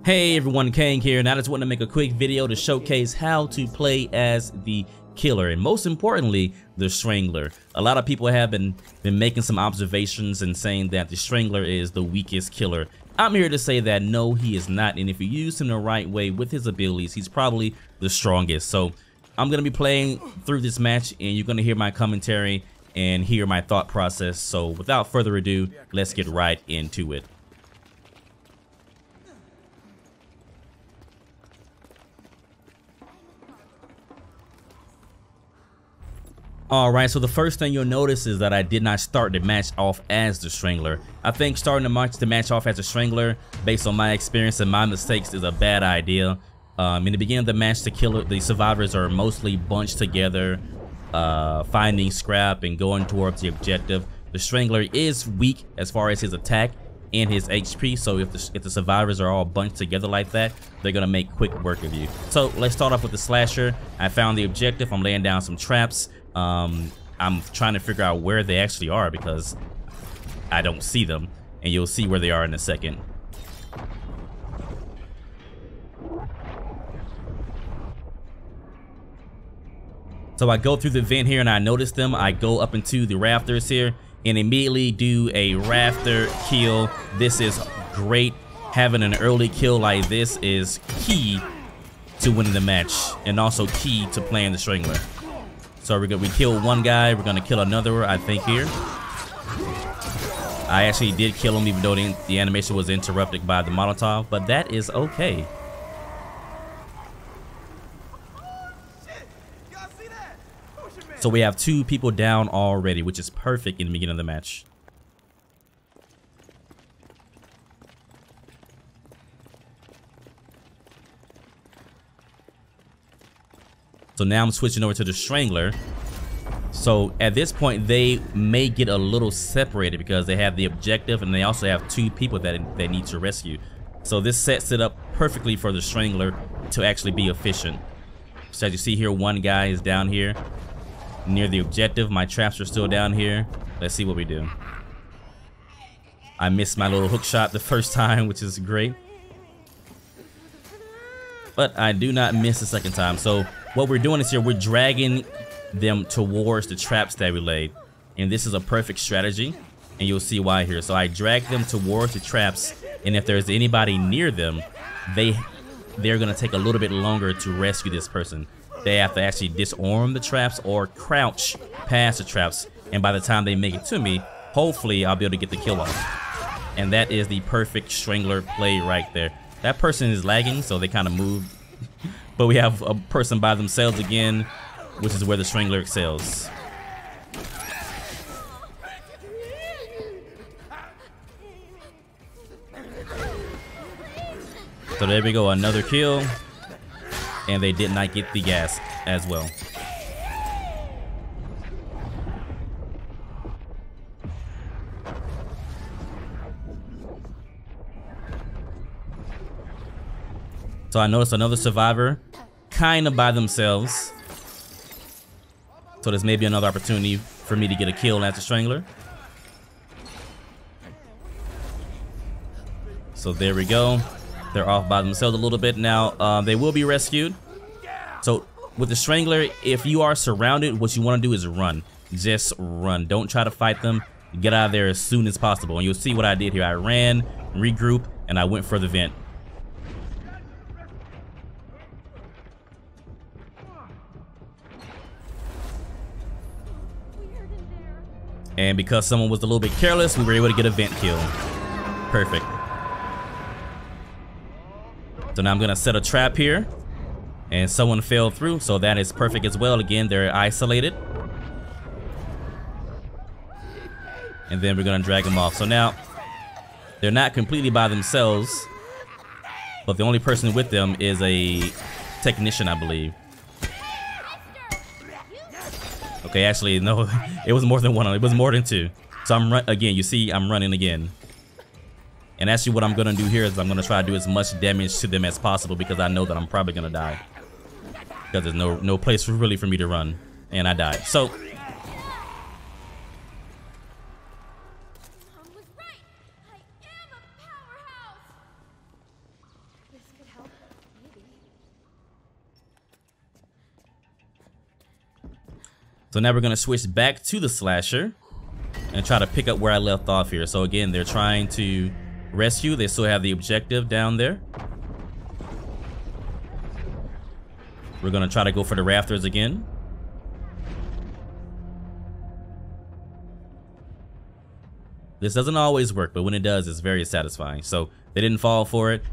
Hey everyone, Kang here, and I just want to make a quick video to showcase how to play as the killer, and most importantly, the Strangler. A lot of people have been making some observations and saying that the Strangler is the weakest killer. I'm here to say that no, he is not, and if you use him the right way with his abilities, he's probably the strongest. So I'm going to be playing through this match, and you're going to hear my commentary and hear my thought process. So without further ado, let's get right into it. Alright, so the first thing you'll notice is that I did not start the match off as the Strangler. I think starting the match off as a Strangler, based on my experience and my mistakes, is a bad idea. In the beginning of the match, the survivors are mostly bunched together, finding scrap and going towards the objective. The Strangler is weak as far as his attack and his HP, so if the survivors are all bunched together like that, they're gonna make quick work of you. So let's start off with the Slasher. I found the objective. I'm laying down some traps. I'm trying to figure out where they actually are because I don't see them, and you'll see where they are in a second. So I go through the vent here and I notice them. I go up into the rafters here and immediately do a rafter kill. This is great. Having an early kill like this is key to winning the match and also key to playing the Strangler. So we killed one guy, we're gonna kill another, I think, here. I actually did kill him even though the animation was interrupted by the Molotov, but that is okay. So we have 2 people down already, which is perfect in the beginning of the match. So now I'm switching over to the Strangler. So at this point, they may get a little separated because they have the objective and they also have 2 people that they need to rescue. So this sets it up perfectly for the Strangler to actually be efficient. So as you see here, one guy is down here near the objective. My traps are still down here. Let's see what we do. I missed my little hook shot the first time, which is great. But I do not miss the second time. So what we're doing is here, we're dragging them towards the traps that we laid. And this is a perfect strategy, and you'll see why here. So I drag them towards the traps, and if there's anybody near them, they're gonna take a little bit longer to rescue this person. They have to actually disarm the traps or crouch past the traps, and by the time they make it to me, hopefully I'll be able to get the kill off. And that is the perfect Strangler play right there. That person is lagging, so they kind of move. But we have a person by themselves again, which is where the Strangler excels. So there we go, another kill. And they did not get the gas as well. So I noticed another survivor kind of by themselves. So there's maybe another opportunity for me to get a kill as the Strangler. So there we go. They're off by themselves a little bit now. They will be rescued. So with the Strangler, if you are surrounded, what you want to do is run. Just run. Don't try to fight them. Get out of there as soon as possible. And you'll see what I did here. I ran, regroup, and I went for the vent. And because someone was a little bit careless, we were able to get a vent kill. Perfect. So now I'm gonna set a trap here, and someone fell through, so that is perfect as well. Again, they're isolated. And then we're gonna drag them off. So now, they're not completely by themselves, but the only person with them is a technician, I believe. Okay, actually, no, it was more than one. It was more than 2. So again, you see, I'm running again. And actually what I'm gonna do here is I'm gonna try to do as much damage to them as possible because I know that I'm probably gonna die. Because there's no place really for me to run. And I died. So Mom was right. I am a powerhouse. So now we're gonna switch back to the slasher and try to pick up where I left off here. So again, they're trying to rescue. They still have the objective down there. We're gonna try to go for the rafters again. This doesn't always work, but when it does, it's very satisfying. So they didn't fall for it.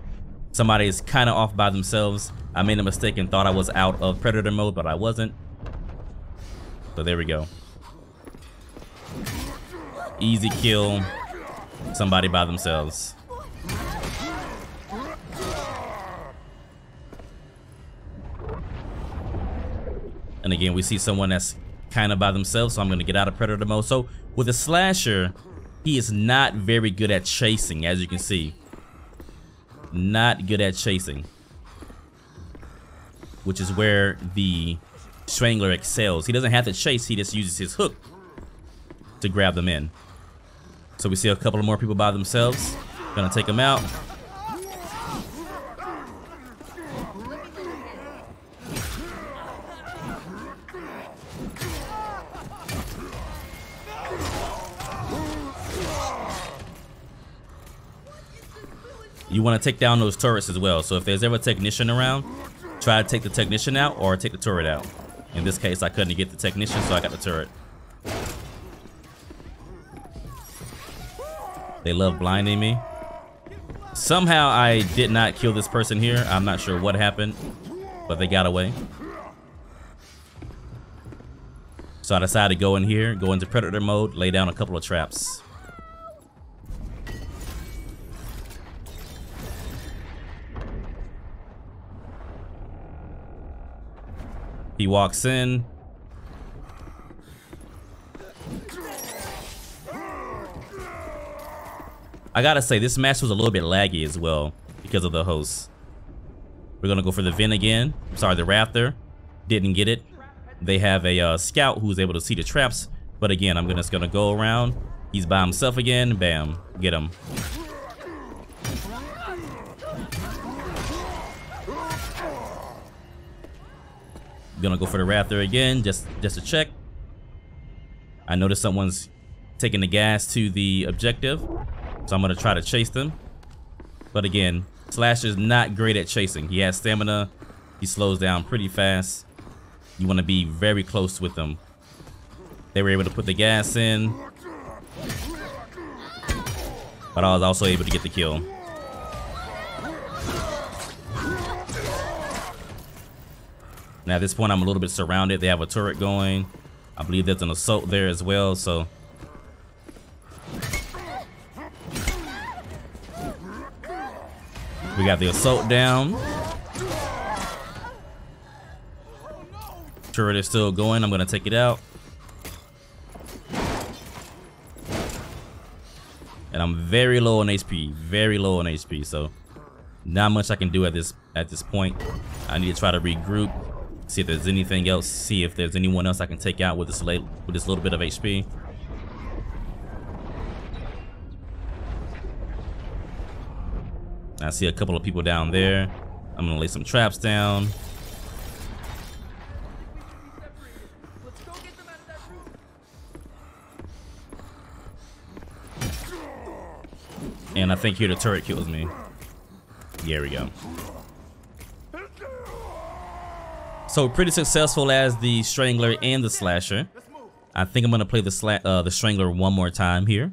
Somebody is kind of off by themselves. I made a mistake and thought I was out of predator mode, but I wasn't. So there we go. Easy kill. Somebody by themselves. And again, we see someone that's kind of by themselves, so I'm going to get out of predator mode. So with a slasher, he is not very good at chasing, as you can see. Not good at chasing. Which is where the Strangler excels. He doesn't have to chase, he just uses his hook to grab them in. So we see a couple of more people by themselves. Gonna take them out. You want to take down those turrets as well. So if there's ever a technician around, try to take the technician out or take the turret out. In this case, I couldn't get the technician, so I got the turret. They love blinding me. Somehow I did not kill this person here. I'm not sure what happened, but they got away. So I decided to go in here, go into predator mode, lay down a couple of traps. He walks in. I gotta say, this match was a little bit laggy as well because of the host. We're gonna go for the vent again. I'm sorry, the rafter. Didn't get it. They have a scout who's able to see the traps. But again, I'm just gonna go around. He's by himself again. Bam. Get him. Gonna go for the rafter again, just to check. I noticed someone's taking the gas to the objective, so I'm gonna try to chase them. But again, Slasher's not great at chasing. He has stamina. He slows down pretty fast. You want to be very close with them. They were able to put the gas in, but I was also able to get the kill. Now at this point, I'm a little bit surrounded. They have a turret going. I believe there's an assault there as well, so. We got the assault down. Turret is still going. I'm gonna take it out. And I'm very low on HP, very low on HP, so not much I can do at this point. I need to try to regroup. See if there's anything else. See if there's anyone else I can take out with this little bit of HP. I see a couple of people down there. I'm gonna lay some traps down. And I think here the turret kills me. There we go. So pretty successful as the Strangler and the Slasher. I think I'm gonna play the Strangler one more time here.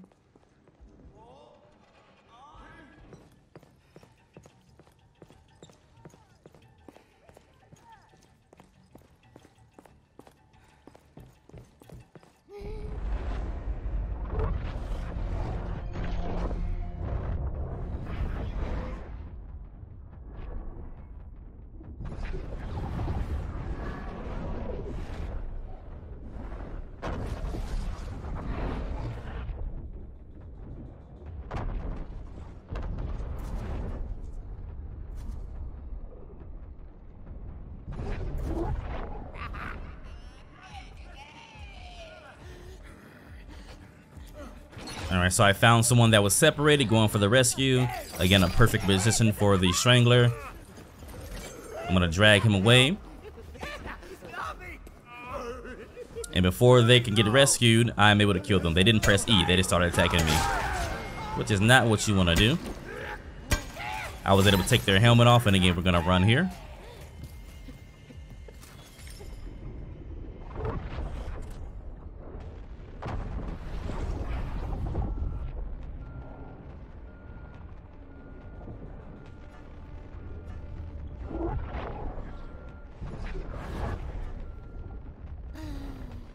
Alright, so I found someone that was separated, going for the rescue. Again, a perfect position for the Strangler. I'm gonna drag him away. And before they can get rescued, I'm able to kill them. They didn't press E, they just started attacking me, which is not what you want to do. I was able to take their helmet off, and again, we're gonna run here.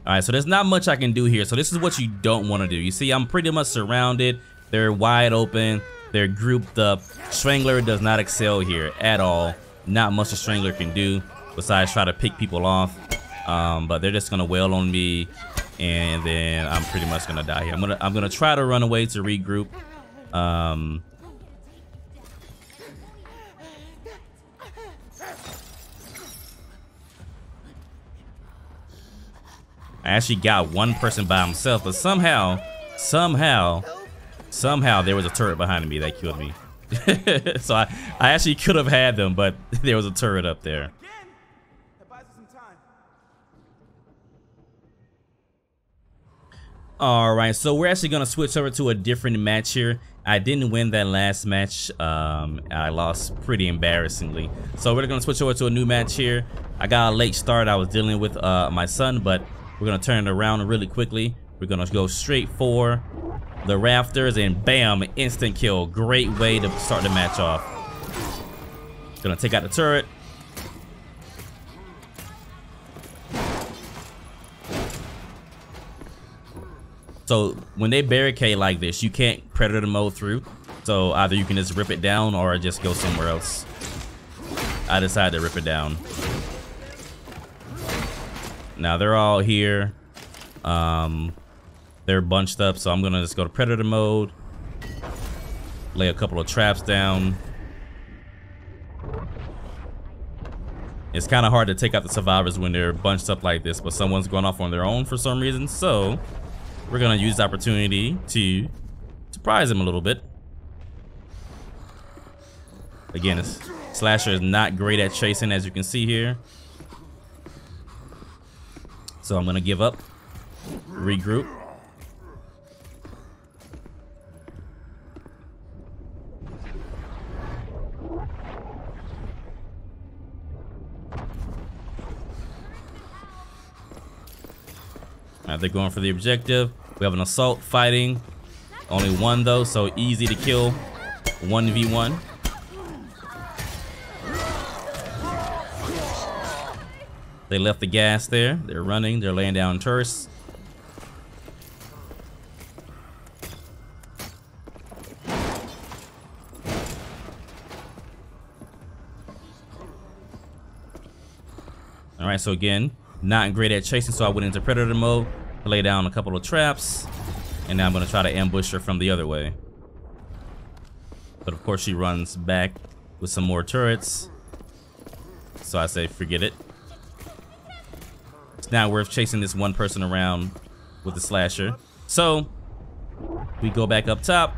All right, so there's not much I can do here. So this is what you don't want to do. You see, I'm pretty much surrounded. They're wide open. They're grouped up. Strangler does not excel here at all. Not much a Strangler can do besides try to pick people off. But they're just gonna wail on me, and then I'm pretty much gonna die here. I'm gonna try to run away to regroup. I actually got one person by himself, but somehow there was a turret behind me that killed me. So I actually could have had them, but there was a turret up there. All right, so we're actually gonna switch over to a different match here. I didn't win that last match. I lost pretty embarrassingly. So we're gonna switch over to a new match here. I got a late start. I was dealing with my son, but we're gonna turn it around really quickly. We're gonna go straight for the rafters, and bam, instant kill. Great way to start the match off. Gonna take out the turret. So when they barricade like this, you can't predator mode through. So either you can just rip it down or just go somewhere else. I decided to rip it down. Now they're all here. They're bunched up, so I'm gonna just go to predator mode. Lay a couple of traps down. It's kind of hard to take out the survivors when they're bunched up like this, but someone's going off on their own for some reason. So we're gonna use the opportunity to surprise them a little bit. Again, Slasher is not great at chasing, as you can see here. So I'm gonna give up, regroup. They're going for the objective. We have an assault fighting. Only one though, so easy to kill. 1v1. They left the gas there. They're running. They're laying down turrets. All right, so again, not great at chasing, so I went into predator mode to lay down a couple of traps, and now I'm gonna try to ambush her from the other way. But of course she runs back with some more turrets, so I say forget it. It's not worth chasing this one person around with the slasher. So we go back up top.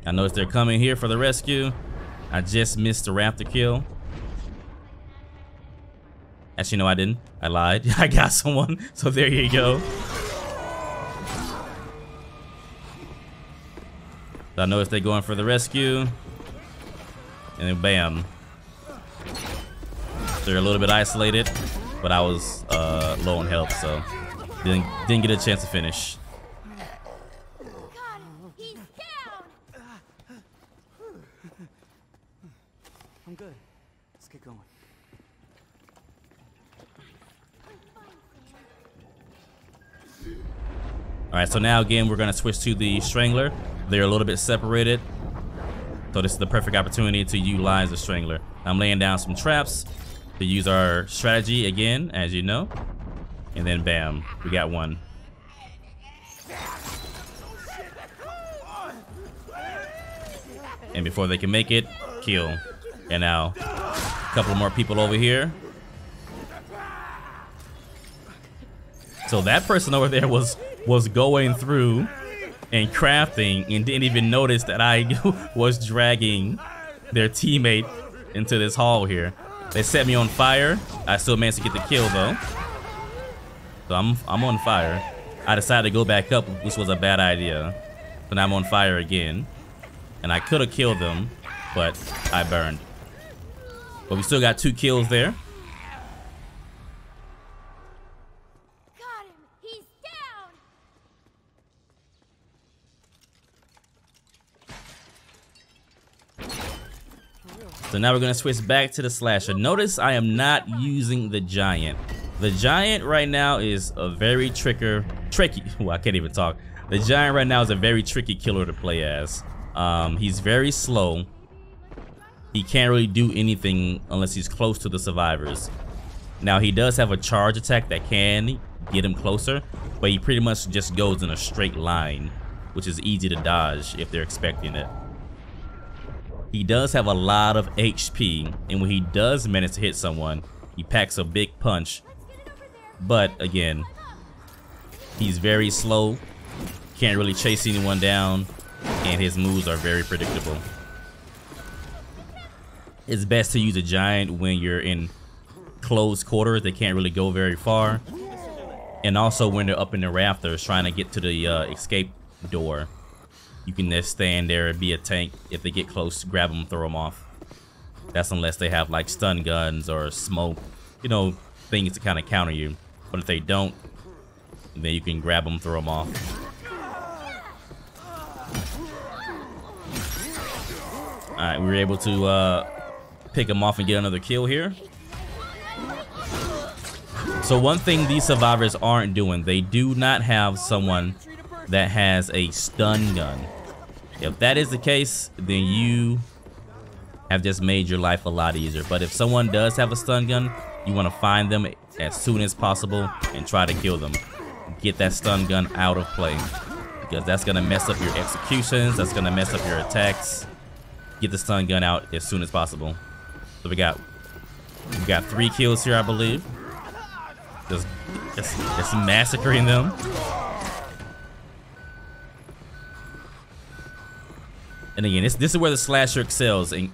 I notice they're coming here for the rescue. I just missed the raptor kill. Actually, no, I didn't. I lied. I got someone. So there you go. So I notice they're going for the rescue. And then bam. They're a little bit isolated, but I was low on health, so didn't get a chance to finish. I'm good. Let's get going. All right, so now again, we're gonna switch to the Strangler. They're a little bit separated, so this is the perfect opportunity to utilize the Strangler. I'm laying down some traps to use our strategy again, as you know, and then bam, we got one. And before they can make it, kill. And now, a couple more people over here. So that person over there was going through and crafting and didn't even notice that I was dragging their teammate into this hall here. They set me on fire. I still managed to get the kill though. So I'm on fire. I decided to go back up, which was a bad idea. So now I'm on fire again. And I could have killed them, but I burned. But we still got 2 kills there. Got him. He's down. So now we're gonna switch back to the slasher. Notice I am not using the giant. The giant right now is a very tricky. Well, I can't even talk. The giant right now is a very tricky killer to play as. He's very slow. He can't really do anything unless he's close to the survivors. Now he does have a charge attack that can get him closer, but he pretty much just goes in a straight line, which is easy to dodge if they're expecting it. He does have a lot of HP, and when he does manage to hit someone, he packs a big punch. But again, he's very slow, can't really chase anyone down, and his moves are very predictable. It's best to use a giant when you're in close quarters. They can't really go very far. And also when they're up in the rafters trying to get to the escape door. You can just stand there and be a tank. If they get close, grab them, throw them off. That's unless they have like stun guns or smoke, you know, things to kind of counter you. But if they don't, then you can grab them, throw them off. Alright, we were able to pick him off and get another kill here. So one thing these survivors aren't doing, they do not have someone that has a stun gun. If that is the case, then you have just made your life a lot easier. But if someone does have a stun gun, you want to find them as soon as possible and try to kill them. Get that stun gun out of play, because that's going to mess up your executions, that's going to mess up your attacks. Get the stun gun out as soon as possible. So we got 3 kills here, I believe. Just massacring them. And again, this is where the slasher excels in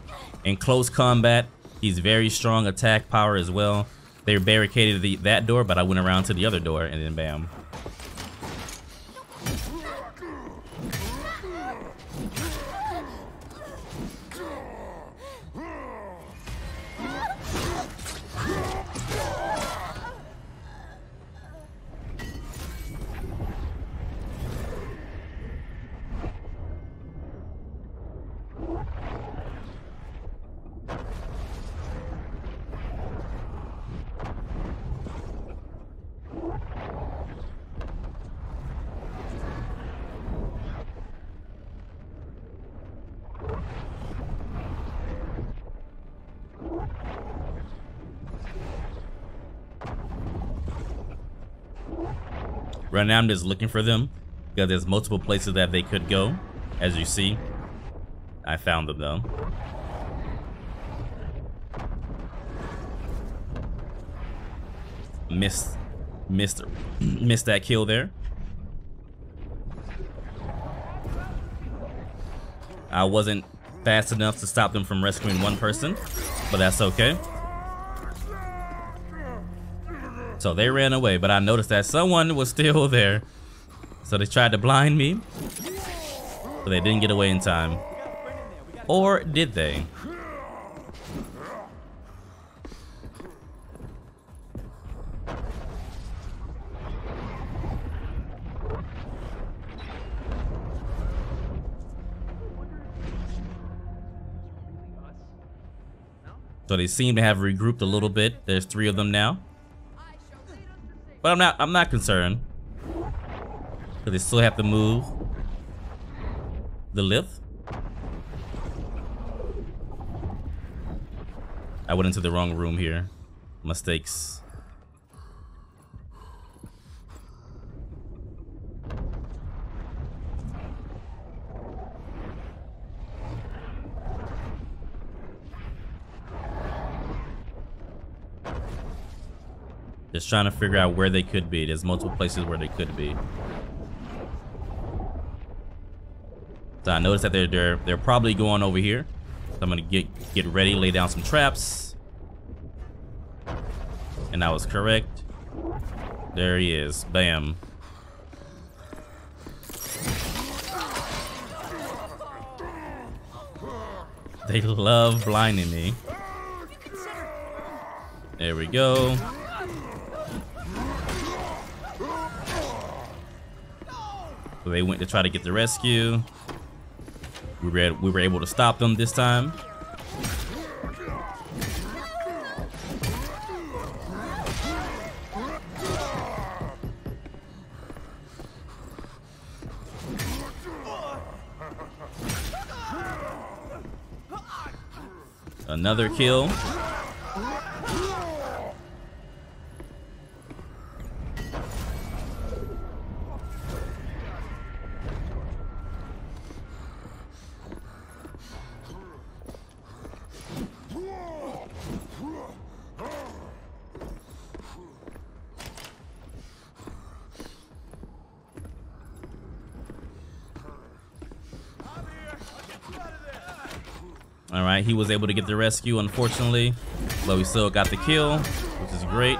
close combat. He's very strong attack power as well. They barricaded that door, but I went around to the other door and then bam. Right now I'm just looking for them because there's multiple places that they could go. As you see, I found them though. Missed that kill there. I wasn't fast enough to stop them from rescuing one person, but that's okay. So they ran away, but I noticed that someone was still there. So they tried to blind me, but they didn't get away in time. Or did they? So they seem to have regrouped a little bit. There's 3 of them now. But I'm not concerned. Because they still have to move the lift. I went into the wrong room here. Mistakes. Just trying to figure out where they could be. There's multiple places where they could be. So I noticed that they're probably going over here. So I'm gonna get ready, lay down some traps. And I was correct. There he is. Bam. They love blinding me. There we go. So they went to try to get the rescue. We were able to stop them this time. Another kill. All right, he was able to get the rescue, unfortunately, but we still got the kill, which is great.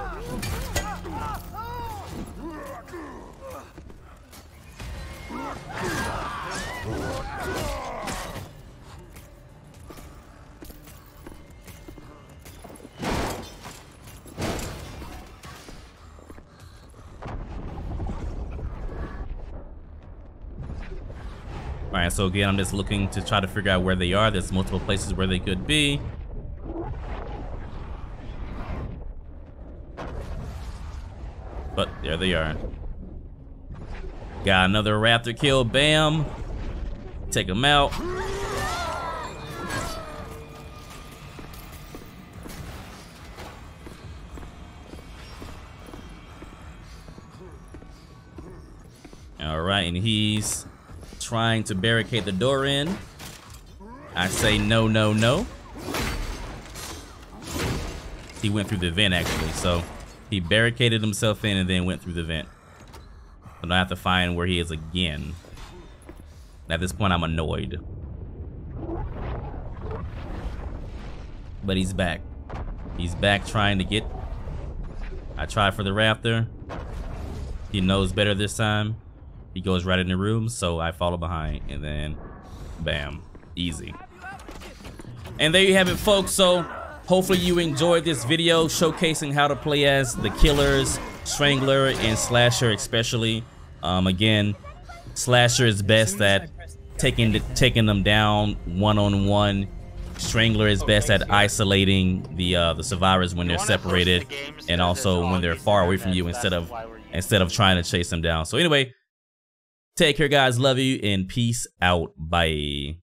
Alright, so again, I'm just looking to try to figure out where they are. There's multiple places where they could be. But there they are. Got another raptor kill. Bam. Take him out. Alright, and he's trying to barricade the door in. I say no, no, no. He went through the vent actually, so he barricaded himself in and then went through the vent. But I have to find where he is again. At this point, I'm annoyed. But he's back. He's back trying to get. I tried for the raptor. He knows better this time. He goes right in the room, so I follow behind, and then bam, easy. And there you have it, folks. So hopefully you enjoyed this video showcasing how to play as the killers, Strangler and Slasher especially. Again, Slasher is best at taking them down one-on-one. Strangler is best at isolating the survivors when they're separated, and also when they're far away from you instead of trying to chase them down. So anyway, take care, guys. Love you, and peace out. Bye.